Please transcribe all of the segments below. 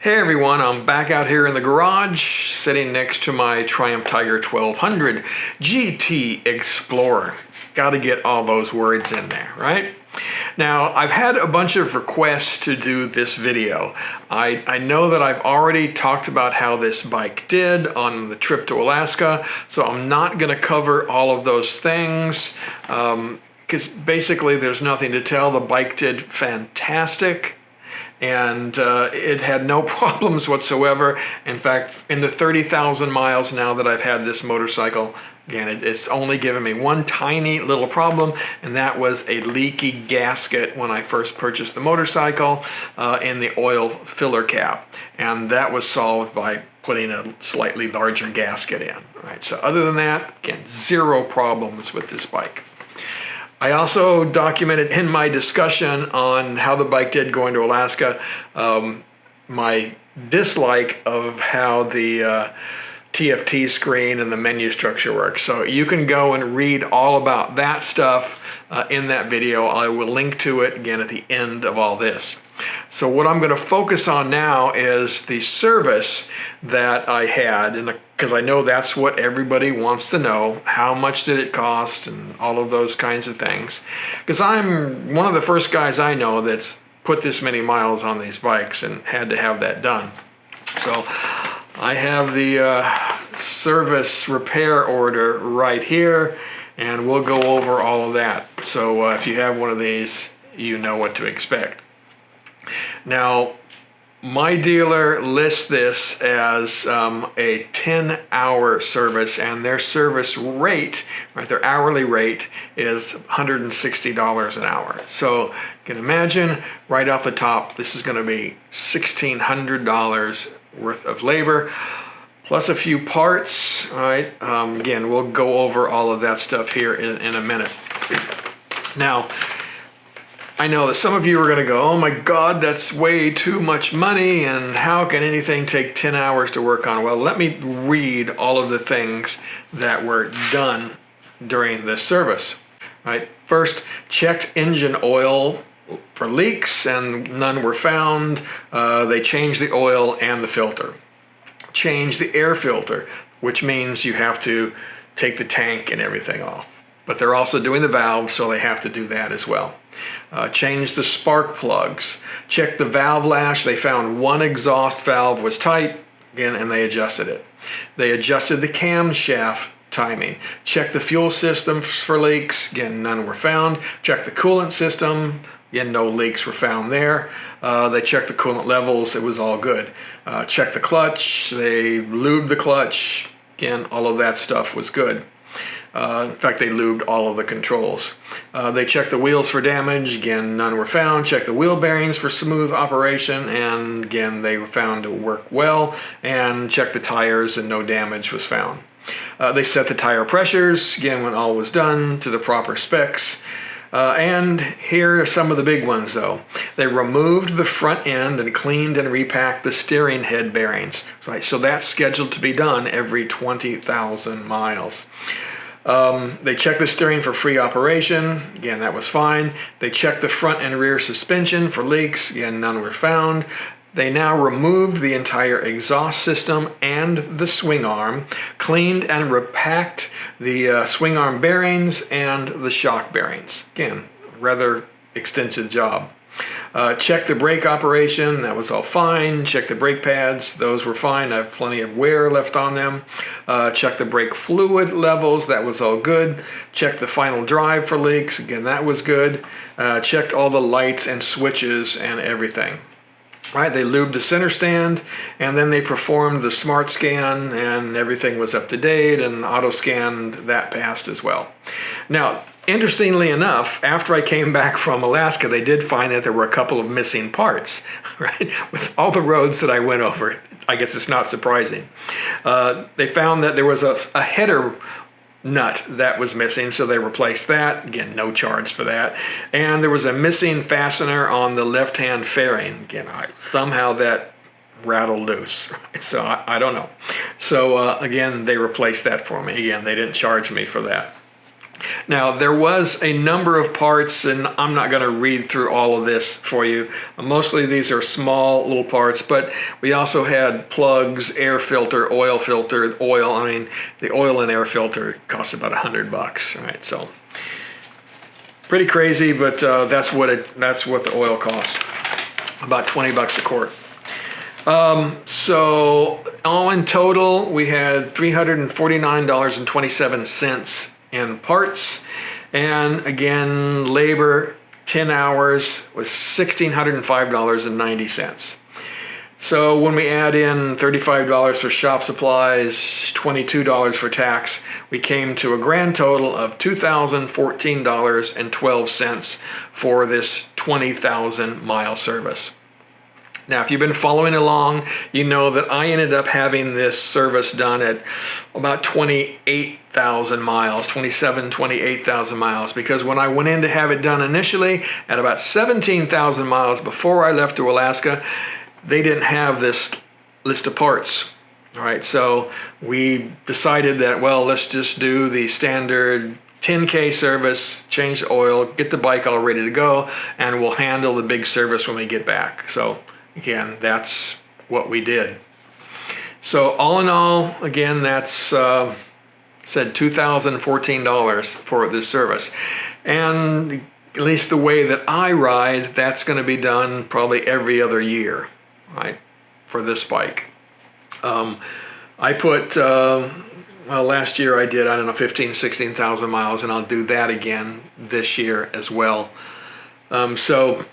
Hey everyone, I'm back out here in the garage sitting next to my Triumph Tiger 1200 GT Explorer. Got to get all those words in there, right? Now, I've had a bunch of requests to do this video. I know that I've already talked about how this bike did on the trip to Alaska, so I'm not going to cover all of those things because basically there's nothing to tell. The bike did fantastic. And it had no problems whatsoever. In fact, in the 30,000 miles now that I've had this motorcycle, again, it's only given me one tiny little problem, and that was a leaky gasket when I first purchased the motorcycle in the oil filler cap. And that was solved by putting a slightly larger gasket in. Right? So other than that, again, zero problems with this bike. I also documented in my discussion on how the bike did going to Alaska my dislike of how the TFT screen and the menu structure works. So you can go and read all about that stuff in that video. I will link to it again at the end of all this. So what I'm going to focus on now is the service that I had, and because I know that's what everybody wants to know. How much did it cost and all of those kinds of things. Because I'm one of the first guys I know that's put this many miles on these bikes and had to have that done. So I have the service repair order right here, and we'll go over all of that. So if you have one of these, you know what to expect. Now, my dealer lists this as a 10-hour service, and their service rate, right, their hourly rate is $160 an hour. So you can imagine right off the top, this is going to be $1,600 worth of labor, plus a few parts. All right, again, we'll go over all of that stuff here in a minute. Now, I know that some of you are going to go, oh my God, that's way too much money, and how can anything take 10 hours to work on? Well, let me read all of the things that were done during this service. Right? First, checked engine oil for leaks, and none were found. They changed the oil and the filter. Changed the air filter, which means you have to take the tank and everything off. But they're also doing the valves, so they have to do that as well. Changed the spark plugs. Checked the valve lash. They found one exhaust valve was tight, again, and they adjusted it. They adjusted the camshaft timing. Checked the fuel system for leaks. Again, none were found. Checked the coolant system. Again, no leaks were found there. They checked the coolant levels. It was all good. Checked the clutch. They lubed the clutch. Again, all of that stuff was good. In fact, they lubed all of the controls. They checked the wheels for damage. Again, none were found. Checked the wheel bearings for smooth operation. And again, they were found to work well. And checked the tires, and no damage was found. They set the tire pressures, again, when all was done, to the proper specs. And here are some of the big ones, though. They removed the front end and cleaned and repacked the steering head bearings. Right, so that's scheduled to be done every 20,000 miles. They checked the steering for free operation. Again, that was fine. They checked the front and rear suspension for leaks. Again, none were found. They now removed the entire exhaust system and the swing arm, cleaned and repacked the swing arm bearings and the shock bearings. Again, rather extensive job. Checked the brake operation, that was all fine. Checked the brake pads, those were fine. I have plenty of wear left on them. Checked the brake fluid levels, that was all good. Checked the final drive for leaks, again, that was good. Checked all the lights and switches and everything. Right, they lubed the center stand, and then they performed the smart scan, and everything was up to date, and auto scanned, that passed as well. Now, interestingly enough, after I came back from Alaska, they did find that there were a couple of missing parts, right? With all the roads that I went over, I guess it's not surprising. They found that there was a header nut that was missing, so they replaced that. Again, no charge for that. And there was a missing fastener on the left-hand fairing. Again, somehow that rattled loose. So I don't know. So again, they replaced that for me. Again, they didn't charge me for that. Now, there was a number of parts, and I'm not going to read through all of this for you. Mostly these are small little parts, but we also had plugs, air filter, oil filter, oil. I mean, the oil and air filter costs about $100, right? So pretty crazy, but that's what the oil costs, about $20 a quart. So all in total, we had $349.27 in parts, and again, labor, 10 hours was $1,605.90. So when we add in $35 for shop supplies, $22 for tax, we came to a grand total of $2,014.12 for this 20,000 mile service. Now, if you've been following along, you know that I ended up having this service done at about 28,000 miles, 28,000 miles, because when I went in to have it done initially at about 17,000 miles before I left to Alaska, they didn't have this list of parts. All right, so we decided that, well, let's just do the standard 10K service, change the oil, get the bike all ready to go, and we'll handle the big service when we get back. So again, that's what we did. So all in all, again, that's said $2,014 for this service. And at least the way that I ride, that's going to be done probably every other year, right, for this bike. I put, well, last year I did, I don't know, 16,000 miles, and I'll do that again this year as well. And of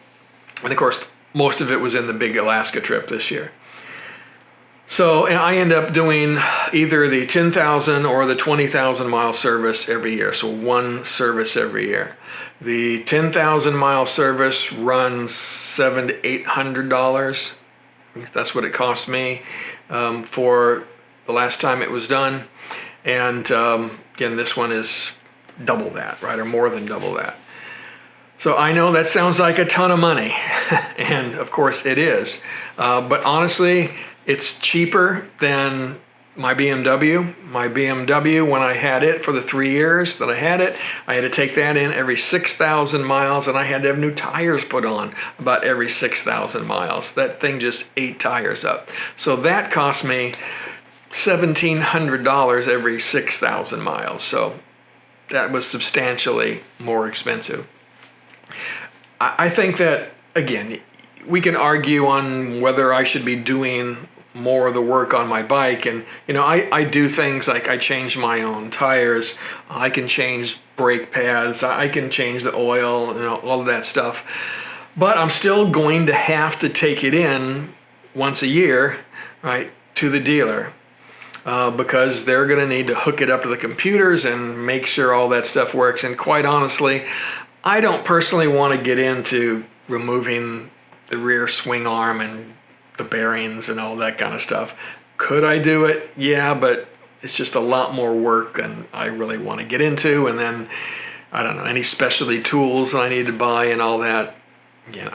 course, most of it was in the big Alaska trip this year. So I end up doing either the 10,000 or the 20,000 mile service every year. So one service every year. The 10,000 mile service runs $700 to $800. That's what it cost me for the last time it was done. And again, this one is double that, right? Or more than double that. So I know that sounds like a ton of money, and of course it is. But honestly, it's cheaper than my BMW. My BMW, when I had it for the 3 years that I had to take that in every 6,000 miles, and I had to have new tires put on about every 6,000 miles. That thing just ate tires up. So that cost me $1,700 every 6,000 miles. So that was substantially more expensive. I think that, again, we can argue on whether I should be doing more of the work on my bike. And, you know, I do things like I change my own tires. I can change brake pads. I can change the oil, you know, all of that stuff. But I'm still going to have to take it in once a year, right, to the dealer. Because they're going to need to hook it up to the computers and make sure all that stuff works. And quite honestly, I don't personally want to get into removing the rear swing arm and the bearings and all that kind of stuff. Could I do it? Yeah, but it's just a lot more work than I really want to get into. And then, I don't know, any specialty tools that I need to buy and all that. Again,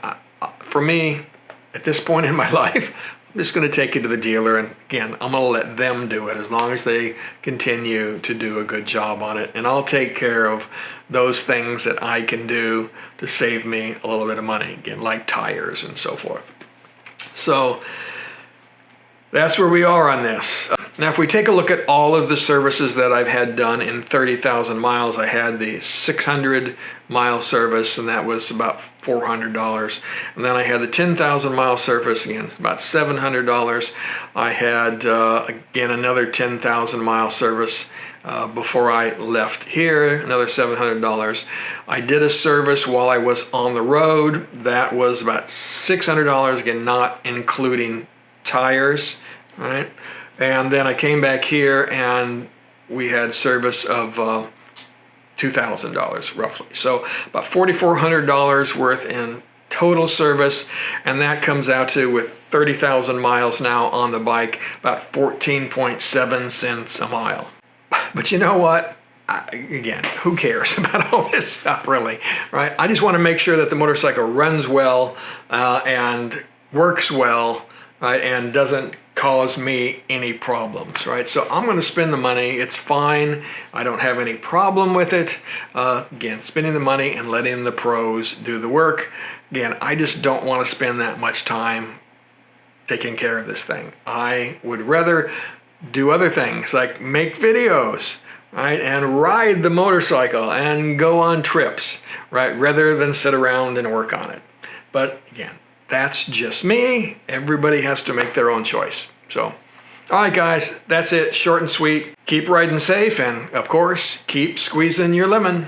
for me, at this point in my life, I'm just going to take it to the dealer, and again, I'm going to let them do it as long as they continue to do a good job on it. And I'll take care of those things that I can do to save me a little bit of money, again, like tires and so forth. So that's where we are on this. Now, if we take a look at all of the services that I've had done in 30,000 miles, I had the 600 mile service, and that was about $400. And then I had the 10,000 mile service, again, it's about $700. I had, again, another 10,000 mile service before I left here, another $700. I did a service while I was on the road. That was about $600, again, not including tires, right? And then I came back here and we had service of $2,000 roughly. So about $4,400 worth in total service. And that comes out to, with 30,000 miles now on the bike, about 14.7 cents a mile. But you know what? Again, who cares about all this stuff really, right? I just want to make sure that the motorcycle runs well and works well, right, and doesn't cause me any problems, right? So I'm going to spend the money. It's fine. I don't have any problem with it. Again, spending the money and letting the pros do the work. Again, I just don't want to spend that much time taking care of this thing. I would rather do other things like make videos, right? And ride the motorcycle and go on trips, right? Rather than sit around and work on it. But again, that's just me. Everybody has to make their own choice. So, all right, guys, that's it. Short and sweet. Keep riding safe and, of course, keep squeezing your lemon.